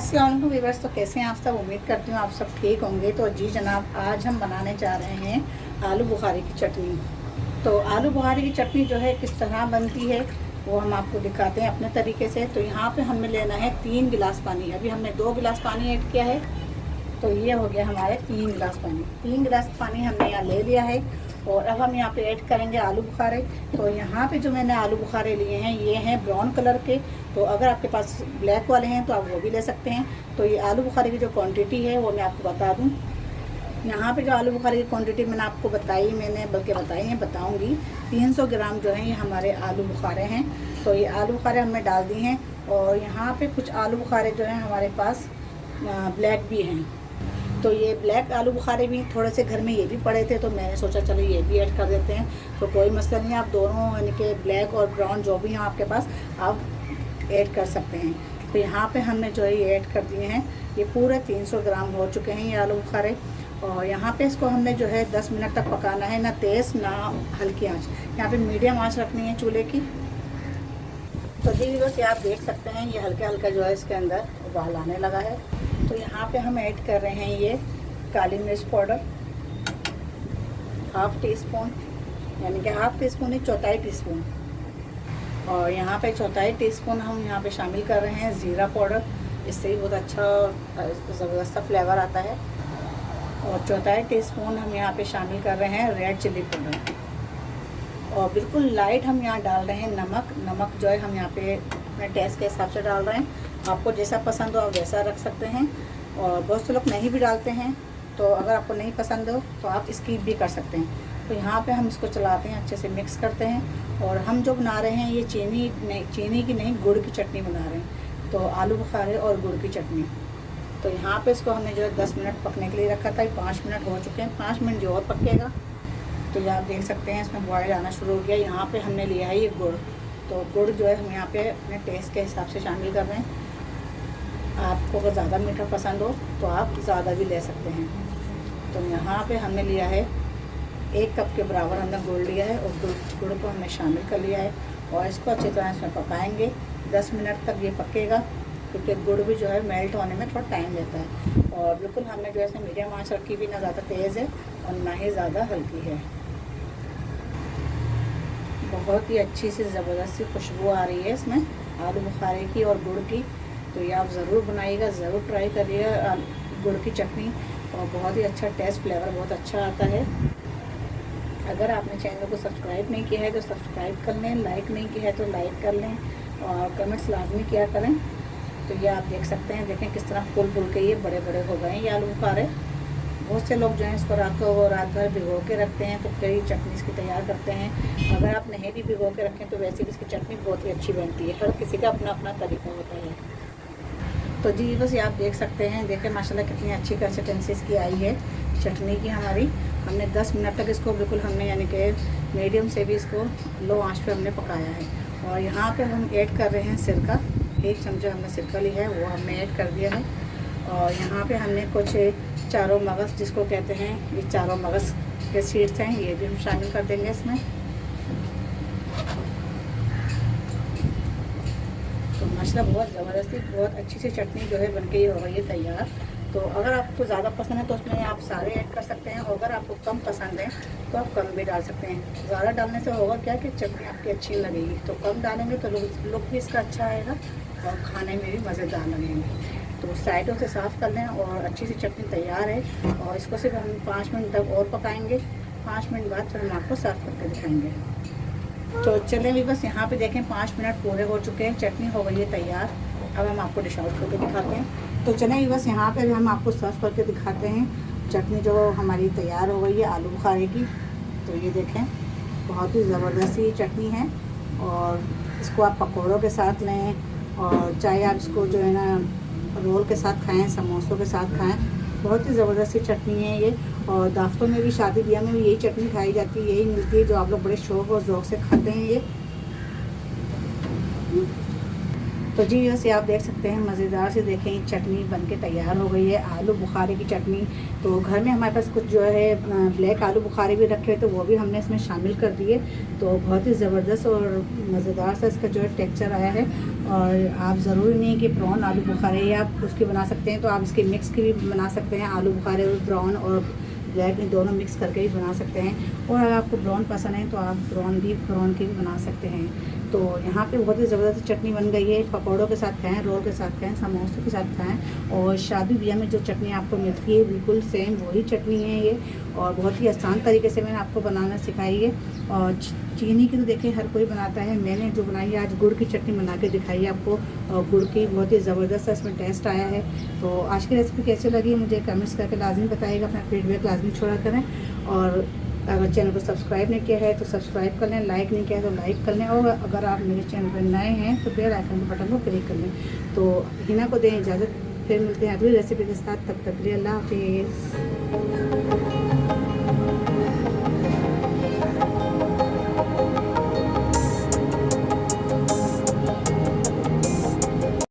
अस्सलाम वालेकुम व्यूअर्स। तो कैसे हैं आप सब? उम्मीद करती हूँ आप सब ठीक होंगे। तो जी जनाब, आज हम बनाने जा रहे हैं आलू बुखारे की चटनी। तो आलू बुखारे की चटनी जो है किस तरह बनती है वो हम आपको दिखाते हैं अपने तरीके से। तो यहाँ पे हमें लेना है 3 गिलास पानी। अभी हमने 2 गिलास पानी ऐड किया है, तो ये हो गया हमारे 3 गिलास पानी। 3 गिलास पानी हमने यहाँ ले लिया है। और अब हम यहाँ पे ऐड करेंगे आलू बुखारे। तो यहाँ पे जो मैंने आलू बुखारे लिए हैं ये हैं ब्राउन कलर के। तो अगर आपके पास ब्लैक वाले हैं तो आप वो भी ले सकते हैं। तो ये आलू बुखारे की जो क्वांटिटी है वो मैं आपको बता दूँ। यहाँ पे जो आलू बुखारे की क्वांटिटी मैंने आपको बताऊँगी 300 ग्राम जो है ये हमारे आलू बुखारे हैं। तो ये आलू बुखारे हमने डाल दिए हैं। और यहाँ पे कुछ आलू बुखारे जो हैं हमारे पास ब्लैक भी हैं। तो ये ब्लैक आलू बुखारे भी थोड़े से घर में ये भी पड़े थे, तो मैंने सोचा चलो ये भी ऐड कर देते हैं। तो कोई मसला नहीं है, आप दोनों यानी कि ब्लैक और ब्राउन जो भी हैं आपके पास आप ऐड कर सकते हैं। तो यहाँ पे हमने जो है ये ऐड कर दिए हैं। ये पूरे 300 ग्राम हो चुके हैं ये आलू बुखारे। और यहाँ पे इसको हमने जो है 10 मिनट तक पकाना है, ना तेज़ ना हल्की आँच। यहाँ पे मीडियम आँच रखनी है चूल्हे की। तो जी बस ये आप देख सकते हैं ये हल्का हल्का जो है इसके अंदर उबाल आने लगा है। तो यहाँ पे हम ऐड कर रहे हैं ये काली मिर्च पाउडर, हाफ़ टी स्पून, यानी कि हाफ़ टी स्पून 1/4 टीस्पून। और यहाँ पे 1/4 टीस्पून हम यहाँ पे शामिल कर रहे हैं ज़ीरा पाउडर। इससे ही बहुत अच्छा ज़बरदस्त सा फ्लेवर आता है। और 1/4 टीस्पून हम यहाँ पे शामिल कर रहे हैं रेड चिली पाउडर। और बिल्कुल लाइट हम यहाँ डाल रहे हैं नमक जो है हम यहाँ पे अपने टेस्ट के हिसाब से डाल रहे हैं। आपको जैसा पसंद हो आप वैसा रख सकते हैं। और बहुत से लोग नहीं भी डालते हैं, तो अगर आपको नहीं पसंद हो तो आप स्किप भी कर सकते हैं। तो यहाँ पे हम इसको चलाते हैं, अच्छे से मिक्स करते हैं। और हम जो बना रहे हैं ये चीनी की नहीं, गुड़ की चटनी बना रहे हैं। तो आलू बुखारे और गुड़ की चटनी। तो यहाँ पे इसको हमने जो है 10 मिनट पकने के लिए रखा था। 5 मिनट हो चुके हैं, 5 मिनट जो और पकेगा। तो ये आप देख सकते हैं इसमें बॉयल आना शुरू हो गया। यहाँ पे हमने लिया है ये गुड़। तो गुड़ जो है हम यहाँ पे अपने टेस्ट के हिसाब से शामिल कर रहे हैं। आपको अगर ज़्यादा मीठा पसंद हो तो आप ज़्यादा भी ले सकते हैं। तो यहाँ पे हमने लिया है 1 कप के बराबर हमने गुड़ लिया है। और गुड़ को हमने शामिल कर लिया है। और इसको अच्छी तरह इसमें पकाएँगे। 10 मिनट तक ये पकेगा, क्योंकि गुड़ भी जो है मेल्ट होने में थोड़ा टाइम लेता है। और बिल्कुल हमने जो है मीडियम आँच रखी भी, ना ज़्यादा तेज़ है और ना ही ज़्यादा हल्की है। बहुत ही अच्छी सी ज़बरदस्त सी खुशबू आ रही है इसमें आलू बुखारे की और गुड़ की। तो ये आप ज़रूर बनाइएगा, ज़रूर ट्राई करिएगा गुड़ की चटनी। और बहुत ही अच्छा टेस्ट, फ्लेवर बहुत अच्छा आता है। अगर आपने चैनल को सब्सक्राइब नहीं किया है तो सब्सक्राइब कर लें, लाइक नहीं किया है तो लाइक कर लें, और कमेंट्स लाजमी किया करें। तो ये आप देख सकते हैं, देखें किस तरह फूल के ये बड़े बड़े हो गए हैं ये आलू बुखारे। बहुत से लोग जो हैं इसको रात भर भिगो के रखते हैं, तो फिर चटनी इसकी तैयार करते हैं। अगर आप नहीं भी भिगो के रखें तो वैसे भी इसकी चटनी बहुत ही अच्छी बनती है। हर किसी का अपना अपना तरीका होता है। तो जी बस ये आप देख सकते हैं, देखें माशाल्लाह कितनी अच्छी कंसिस्टेंसी इसकी आई है चटनी की हमारी। हमने 10 मिनट तक इसको बिल्कुल हमने यानी कि मीडियम से भी इसको लो आंच पे हमने पकाया है। और यहाँ पे हम ऐड कर रहे हैं सिरका। 1 चमचा हमने सिरका लिया है, वो हमने ऐड कर दिया है। और यहाँ पे हमने कुछ चारों मगज़ जिसको कहते हैं, ये चारों मगज़ के सीड्स हैं, ये भी हम शामिल कर देंगे इसमें। तो माशाल्लाह बहुत ज़बरदस्ती बहुत अच्छी सी चटनी जो है बनके ये हो गई है तैयार। तो अगर आपको ज़्यादा पसंद है तो उसमें आप सारे ऐड कर सकते हैं, और अगर आपको कम पसंद है तो आप कम भी डाल सकते हैं। ज़्यादा डालने से होगा क्या कि चटनी आपकी अच्छी लगेगी, तो कम डालेंगे तो लुक भी इसका अच्छा आएगा और खाने में भी मज़ेदार लगेंगे। तो साइडों से साफ़ कर लें और अच्छी सी चटनी तैयार है। और इसको सिर्फ हम 5 मिनट तक और पकाएंगे। 5 मिनट बाद फिर हम आपको सर्व करके दिखाएंगे। तो चलें भी बस यहाँ पे देखें 5 मिनट पूरे हो चुके हैं, चटनी हो गई है तैयार। अब हम आपको डिश आउट करके दिखाते हैं। तो चलें भी बस यहाँ पे भी हम आपको सर्व करके दिखाते हैं चटनी जो हमारी तैयार हो गई है आलू बुखारे की। तो ये देखें बहुत ही ज़बरदस्त सी चटनी है। और इसको आप पकौड़ों के साथ लें, और चाहे आप इसको जो है ना रोल के साथ खाएं, समोसों के साथ खाएं। बहुत ही ज़बरदस्त सी चटनी है ये। और दावतों में भी, शादी ब्याह में भी यही चटनी खाई जाती है, यही मिलती है जो आप लोग बड़े शौक़ और ज़ौक़ से खाते हैं ये। तो जी वैसे आप देख सकते हैं मज़ेदार से, देखें चटनी बनके तैयार हो गई है आलू बुखारे की चटनी। तो घर में हमारे पास कुछ जो है ब्लैक आलू बुखारे भी रखे तो वो भी हमने इसमें शामिल कर दिए। तो बहुत ही ज़बरदस्त और मज़ेदार सा इसका जो है टेक्सचर आया है। और आप ज़रूरी नहीं कि प्रॉन आलू बुखारे या आप उसकी बना सकते हैं, तो आप इसके मिक्स की भी बना सकते हैं। आलू बुखारे और प्रॉन और ब्लैक इन दोनों मिक्स करके भी बना सकते हैं। और अगर आपको प्रॉन पसंद है तो आप प्रॉन की भी बना सकते हैं। तो यहाँ पे बहुत ही ज़बरदस्त चटनी बन गई है। पकौड़ों के साथ खाएँ, रोल के साथ खाएँ, समोसे के साथ खाएँ। और शादी ब्याह में जो चटनी आपको मिलती है बिल्कुल सेम वही चटनी है ये। और बहुत ही आसान तरीके से मैंने आपको बनाना सिखाई है। और चीनी की तो देखिए हर कोई बनाता है, मैंने जो बनाई है आज गुड़ की चटनी बना के दिखाई है आपको। और गुड़ की बहुत ही ज़बरदस्त इसमें टेस्ट आया है। तो आज की रेसिपी कैसी लगी मुझे कमेंट्स करके लाजमी बताइएगा, अपना फीडबैक लाजमी छोड़ा करें। और अगर चैनल को सब्सक्राइब नहीं किया है तो सब्सक्राइब कर लें, लाइक नहीं किया है तो लाइक कर लें। और अगर आप मेरे चैनल पर नए हैं तो बेल आइकन के बटन को क्लिक कर लें। तो हिना को दें इजाज़त, फिर मिलते हैं अगली रेसिपी के साथ। तब तक के लिए अल्लाह हाफिज़।